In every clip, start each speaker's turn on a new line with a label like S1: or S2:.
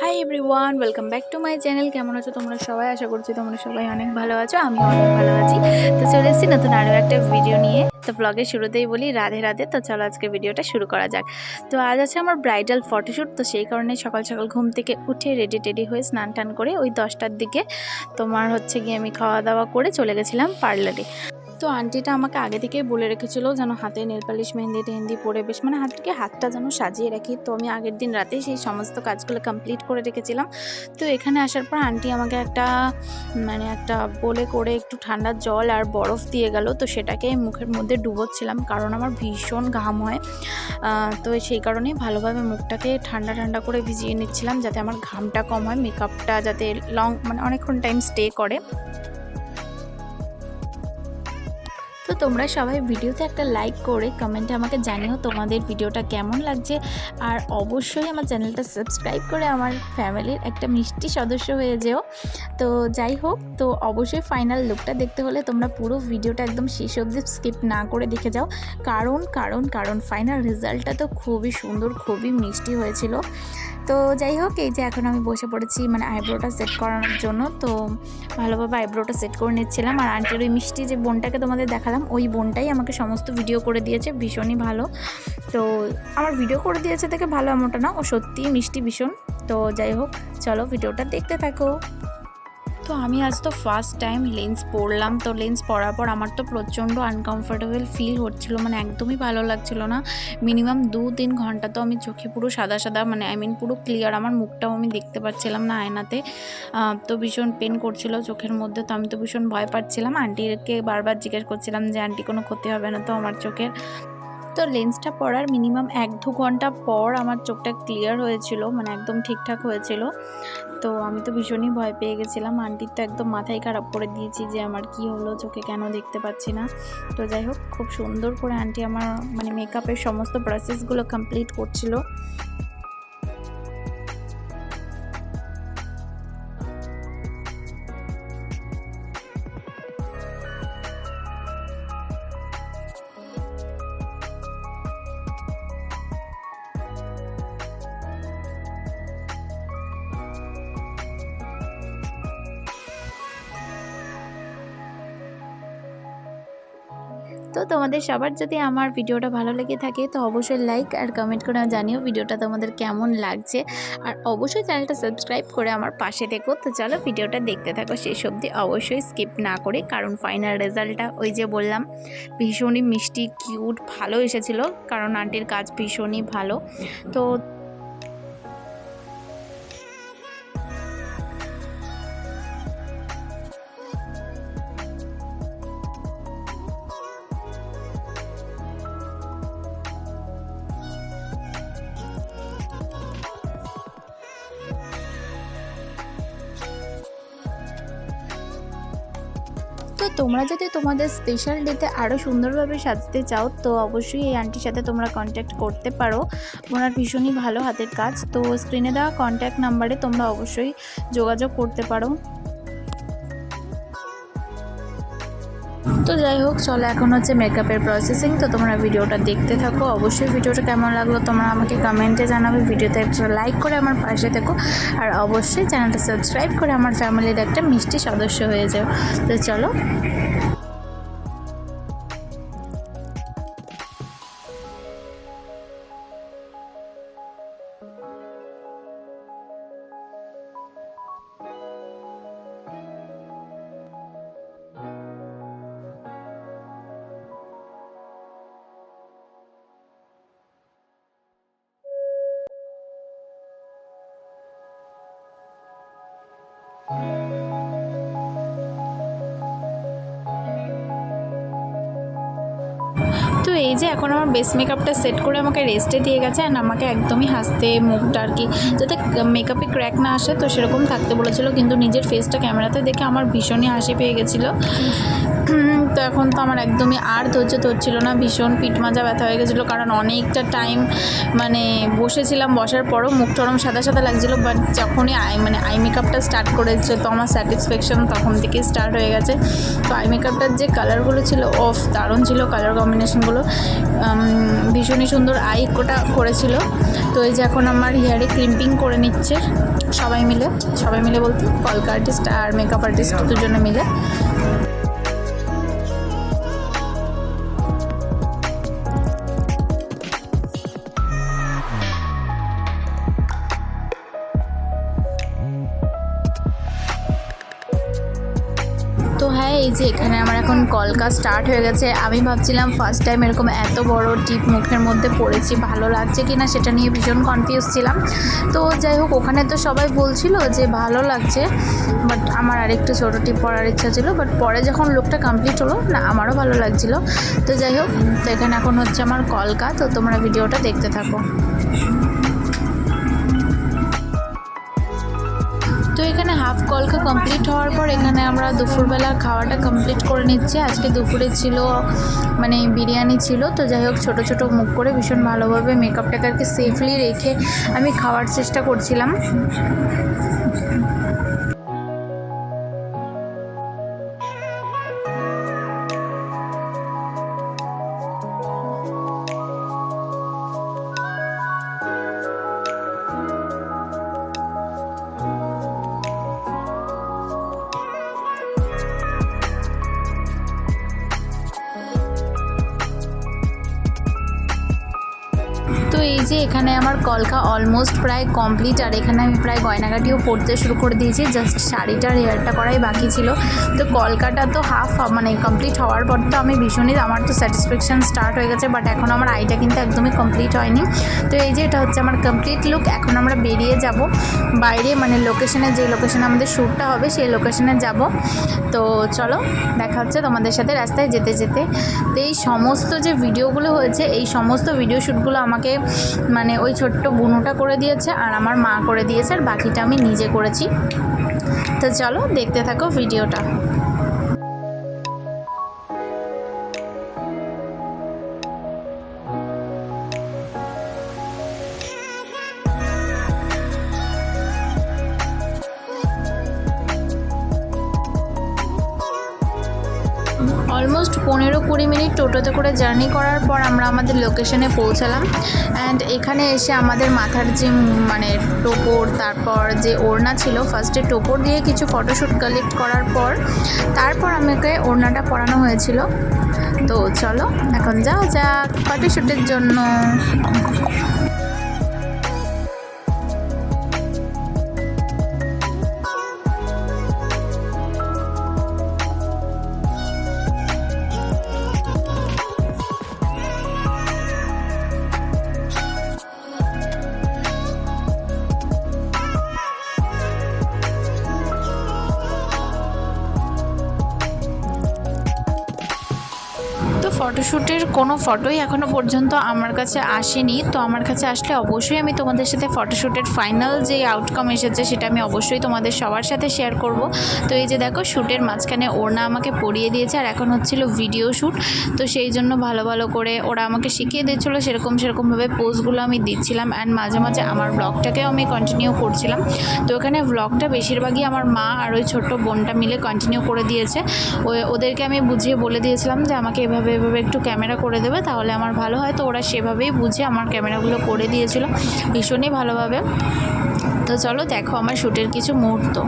S1: Hi everyone, welcome back to my channel. কেমন আছো তোমরা সবাই? আশা করছি তোমরা সবাই অনেক ভালো আছো। আমিও অনেক ভালো আছি। তো চলে এসেছি নতুন আরও একটা ভিডিও নিয়ে। তো ব্লগের শুরুতেই বলি রাধে রাধে। তো চলো আজকে ভিডিওটা শুরু করা যাক। তো আজ আছে আমার ব্রাইডাল ফটোশ্যুট। তো সেই কারণে সকাল সকাল ঘুম থেকে উঠে রেডি হয়ে স্নান টান করে ওই 10টার দিকে তোমার হচ্ছে গিয়ে আমি খাওয়া দাওয়া করে চলে গেছিলাম পার্লারে। তো আন্টিটা আমাকে আগে থেকেই বলে রেখেছিল যেন হাতে নেল পালিশ মেহেন্দি টেহেন্দি পরে বেশ হাতটা যেন সাজিয়ে রাখি। তো আমি আগের দিন রাতেই সেই সমস্ত কাজগুলো কমপ্লিট করে রেখেছিলাম। তো এখানে আসার পর আন্টি আমাকে একটা বলে করে একটু ঠান্ডা জল আর বরফ দিয়ে গেল। তো সেটাকে মুখের মধ্যে ডুবোচ্ছিলাম, কারণ আমার ভীষণ ঘাম হয়। তো সেই কারণেই ভালোভাবে মুখটাকে ঠান্ডা করে ভিজিয়ে নিচ্ছিলাম, যাতে আমার ঘামটা কম হয়, মেকআপটা যাতে অনেকক্ষণ টাইম স্টে করে। তো তোমরা সবাই ভিডিওতে একটা লাইক করে কমেন্টে আমাকে জানিও তোমাদের ভিডিওটা কেমন লাগছে। আর অবশ্যই আমার চ্যানেলটা সাবস্ক্রাইব করে আমার ফ্যামিলির একটা মিষ্টি সদস্য হয়ে যেও। তো যাই হোক, তো অবশ্যই ফাইনাল লুকটা দেখতে হলে তোমরা পুরো ভিডিওটা একদম শেষ অবধি স্কিপ না করে দেখে যাও, কারণ ফাইনাল রেজাল্টটা তো খুবই সুন্দর, খুবই মিষ্টি হয়েছিল। তো যাই হোক, এই যে এখন আমি বসে পড়েছি আইব্রোটা সেট করানোর জন্য। তো ভালোভাবে আইব্রোটা সেট করে নিচ্ছিলাম। আর আন্টির ওই মিষ্টি যে বোনটাকে তোমাদের দেখালাম, ওই বোনটাই আমাকে সমস্ত ভিডিও করে দিয়েছে, ভীষণই ভালো। তো আমার ভিডিও করে দিয়েছে থেকে ভালো এমনটা না, ও সত্যিই মিষ্টি ভীষণ। তো যাই হোক, চলো ভিডিওটা দেখতে থাকো। তো আমি আজ তো ফার্স্ট টাইম লেন্স পরলাম। তো লেন্স পরার পর আমার তো প্রচণ্ড আনকমফোর্টেবল ফিল হচ্ছিলো, একদমই ভালো লাগছিল না। মিনিমাম 2-3 ঘন্টা তো আমি চোখে পুরো সাদা পুরো ক্লিয়ার, আমার মুখটাও আমি দেখতে পাচ্ছিলাম না আয়নাতে। তো ভীষণ পেন করছিল চোখের মধ্যে। তো আমি তো ভীষণ ভয় পাচ্ছিলাম। আন্টিকে বারবার জিজ্ঞেস করছিলাম যে আন্টি কোনো ক্ষতি হবে না তো আমার চোখের। তো লেন্সটা পরার মিনিমাম 1-2 ঘন্টা পর আমার চোখটা ক্লিয়ার হয়েছিল, একদম ঠিকঠাক হয়েছিল। তো আমি তো ভীষণই ভয় পেয়ে গেছিলাম। আন্টির তো একদম মাথায় খারাপ করে দিয়েছি যে আমার কি হলো, চোখে কেন দেখতে পাচ্ছি না। তো যাই হোক, খুব সুন্দর করে আন্টি আমার মেকআপের সমস্ত প্রসেসগুলো কমপ্লিট করছিল। তো তোমাদের সবার যদি আমার ভিডিওটা ভালো লেগে থাকে তো অবশ্যই লাইক আর কমেন্ট করে জানিও ভিডিওটা তোমাদের কেমন লাগছে। আর অবশ্যই চ্যানেলটা সাবস্ক্রাইব করে আমার পাশে থেকো। তো চলো ভিডিওটা দেখতে থাকো শেষ অবধি, অবশ্যই স্কিপ না করে, কারণ ফাইনাল রেজাল্টটা ওই যে বললাম ভীষণই মিষ্টি কিউট ভালো এসেছিলো, কারণ আন্টির কাজ ভীষণই ভালো। তো তোমরা যদি তোমাদের স্পেশাল ডেতে আরও সুন্দরভাবে সাজতে চাও তো অবশ্যই এই আন্টির সাথে তোমরা কন্ট্যাক্ট করতে পারো। ওনার ভীষণই ভালো হাতের কাজ। তো স্ক্রিনে দেওয়া কন্ট্যাক্ট নাম্বারে তোমরা অবশ্যই যোগাযোগ করতে পারো। তো যাই হোক, চলো এখন হচ্ছে মেকআপের প্রসেসিং। তো তোমরা ভিডিওটা দেখতে থাকো। অবশ্যই ভিডিওটা কেমন লাগলো তোমরা আমাকে কমেন্টে জানাবে। ভিডিওতে একটা লাইক করে আমার পাশে থেকো, আর অবশ্যই চ্যানেলটা সাবস্ক্রাইব করে আমার ফ্যামিলির একটা মিষ্টি সদস্য হয়ে যাও। তো চলো। তো এই যে এখন আমার বেস মেকআপটা সেট করে আমাকে রেস্টে দিয়ে গেছে। অ্যান্ড আমাকে একদমই হাসতে মুখটা আর কি যাতে মেকআপে ক্র্যাক না আসে তো সেরকম থাকতে বলেছিল, কিন্তু নিজের ফেসটা ক্যামেরাতে দেখে আমার ভীষণই হাসি পেয়ে গেছিলো। তো এখন তো আমার একদমই আর ধৈর্য ধরছিল না, ভীষণ পিঠ মাজা ব্যথা হয়ে গেছিলো, কারণ অনেকটা টাইম বসেছিলাম। বসার পরও মুখ টরম সাদা সাদা লাগছিলো। বাট যখনই আই মেকআপটা স্টার্ট করেছে তো আমার স্যাটিসফ্যাকশন তখন থেকেই স্টার্ট হয়ে গেছে। তো আই মেকআপটার যে কালারগুলো ছিল দারুণ ছিল কালার কম্বিনেশনগুলো। ভীষণই সুন্দর আইকোটা করেছিল। তো এই যে এখন আমার হেয়ারে ক্রিম্পিং করে নিচ্ছে সবাই মিলে বলতে কলকা আর্টিস্ট আর মেকআপ আর্টিস্ট দুজনে মিলে। তো হ্যাঁ, এই যে এখানে আমার এখন কলকা স্টার্ট হয়ে গেছে। আমি ভাবছিলাম ফার্স্ট টাইম এরকম এত বড় টিপ মুখের মধ্যে পড়েছি, ভালো লাগছে কি না সেটা নিয়ে ভীষণ কনফিউজ ছিলাম। তো যাই হোক, ওখানে তো সবাই বলছিল যে ভালো লাগছে, বাট আমার আরেকটু ছোটো টিপ পরার ইচ্ছা ছিল। বাট পরে যখন লুকটা কমপ্লিট হলো না, আমারও ভালো লাগছিল। তো যাই হোক, তো এখানে এখন হচ্ছে আমার কলকা। তো তোমরা ভিডিওটা দেখতে থাকো। তো এখানে হাফ কলকা কমপ্লিট হওয়ার পর এখানে আমরা দুপুরবেলা খাওয়াটা কমপ্লিট করে নিচ্ছি। আজকে দুপুরে ছিল মানে বিরিয়ানি ছিল। তো যাই হোক, ছোটো ছোটো মুখ করে ভীষণ ভালোভাবে মেকআপটাকে আর কি সেফলি রেখে আমি খাওয়ার চেষ্টা করছিলাম। তো এই যে এখানে আমার কলকা অলমোস্ট প্রায় কমপ্লিট, আর এখানে আমি প্রায় গয়নাগাটিও পরতে শুরু করে দিয়েছি। জাস্ট শাড়িটার হেয়ারটা করাই বাকি ছিল। তো কলকাটা তো হাফ মানে কমপ্লিট হওয়ার পর তো আমি ভীষণই, আমার তো স্যাটিসফ্যাকশান স্টার্ট হয়ে গেছে। বাট এখন আমার আইটা কিন্তু একদমই কমপ্লিট হয়নি। তো এই যে এটা হচ্ছে আমার কমপ্লিট লুক। এখন আমরা বেরিয়ে যাব বাইরে, মানে লোকেশনে, যে লোকেশনে আমাদের শ্যুটটা হবে সেই লোকেশনে যাব। তো চলো দেখা হচ্ছে তোমাদের সাথে রাস্তায় যেতে যেতে। তো এই সমস্ত যে ভিডিওগুলো হয়েছে, এই সমস্ত ভিডিও শ্যুটগুলো আমাকে মানে ওই ছোট্ট বুনুটা করে দিয়েছে আর আমার মা করে দিয়েছে, আর বাকিটা আমি নিজে করেছি। তো চলো দেখতে থাকো ভিডিওটা। অলমোস্ট 15-20 মিনিট টোটোতে করে জার্নি করার পর আমরা আমাদের লোকেশনে পৌঁছালাম। অ্যান্ড এখানে এসে আমাদের মাথার যে মানে টোপর, তারপর যে ওড়না ছিল, ফার্স্টে টোপর দিয়ে কিছু ফটোশ্যুট কালেক্ট করার পর তারপর আমাকে ওড়নাটা পরানো হয়েছিল। তো চলো এখন যাও যাক ফটোশ্যুটের জন্য। তো ফটোশ্যুটের কোনো ফটোই এখনও পর্যন্ত আমার কাছে আসেনি। তো আমার কাছে আসলে অবশ্যই আমি তোমাদের সাথে ফটোশ্যুটের ফাইনাল যে আউটকাম এসেছে সেটা আমি অবশ্যই তোমাদের সবার সাথে শেয়ার করব। তো এই যে দেখো, শ্যুটের মাঝখানে ওড়না আমাকে পরিয়ে দিয়েছে, আর এখন হচ্ছিল ভিডিও শ্যুট। তো সেই জন্য ভালো ভালো করে ওরা আমাকে শিখিয়ে দিচ্ছিলো, সেরকমভাবে পোজগুলো আমি দিচ্ছিলাম। অ্যান্ড মাঝে মাঝে আমার ব্লগটাকেও আমি কন্টিনিউ করছিলাম। তো এখানে ব্লগটা বেশিরভাগই আমার মা আর ওই ছোট্ট বোনটা মিলে কন্টিনিউ করে দিয়েছে। ওদেরকে আমি বুঝিয়ে বলে দিয়েছিলাম যে আমাকে এভাবে একটু ক্যামেরা করে দেবে, তাহলে আমার ভালো হয়। তো ওরা সেভাবেই বুঝে আমার ক্যামেরাগুলো করে দিয়েছিল ভীষণই ভালোভাবে। তো চলো দেখো আমার শ্যুটের কিছু মুহূর্ত।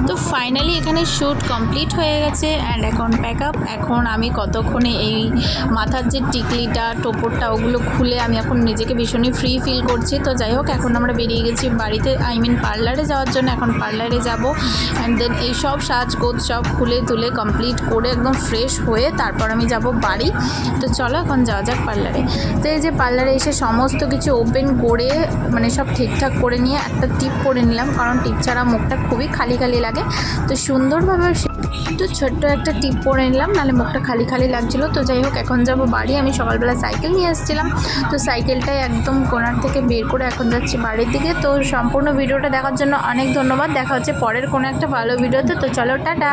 S1: তো ফাইনালি এখানে শ্যুট কমপ্লিট হয়ে গেছে। অ্যান্ড এখন প্যাক আপ। এখন আমি কতক্ষণে এই মাথার যে টিকলিটা, টোপরটা, ওগুলো খুলে আমি এখন নিজেকে ভীষণই ফ্রি ফিল করছি। তো যাই হোক, এখন আমরা বেরিয়ে গেছি বাড়িতে, পার্লারে যাওয়ার জন্য। এখন পার্লারে যাব। অ্যান্ড দেন এই সব সাজগোজ সব খুলে তুলে কমপ্লিট করে একদম ফ্রেশ হয়ে তারপর আমি যাব বাড়ি। তো চলো এখন যাওয়া যাক পার্লারে। তো এই যে পার্লারে এসে সমস্ত কিছু ওপেন করে মানে সব ঠিকঠাক করে নিয়ে একটা টিপ পরে নিলাম, কারণ টিপ ছাড়া মুখটা খুবই খালি খালি লাগে। তো সুন্দরভাবে তো ছোট্ট একটা টিপ পরে নিলাম, নাহলে মুখটা খালি খালি লাগছিলো। তো যাই হোক, এখন যাব বাড়ি। আমি সকালবেলা সাইকেল নিয়ে এসেছিলাম, তো সাইকেলটাই একদম কোণার থেকে বের করে এখন যাচ্ছি বাড়ির দিকে। তো সম্পূর্ণ ভিডিওটা দেখার জন্য অনেক ধন্যবাদ। দেখা হচ্ছে পরের কোনো একটা ভালো ভিডিওতে। তো চলো, টাটা।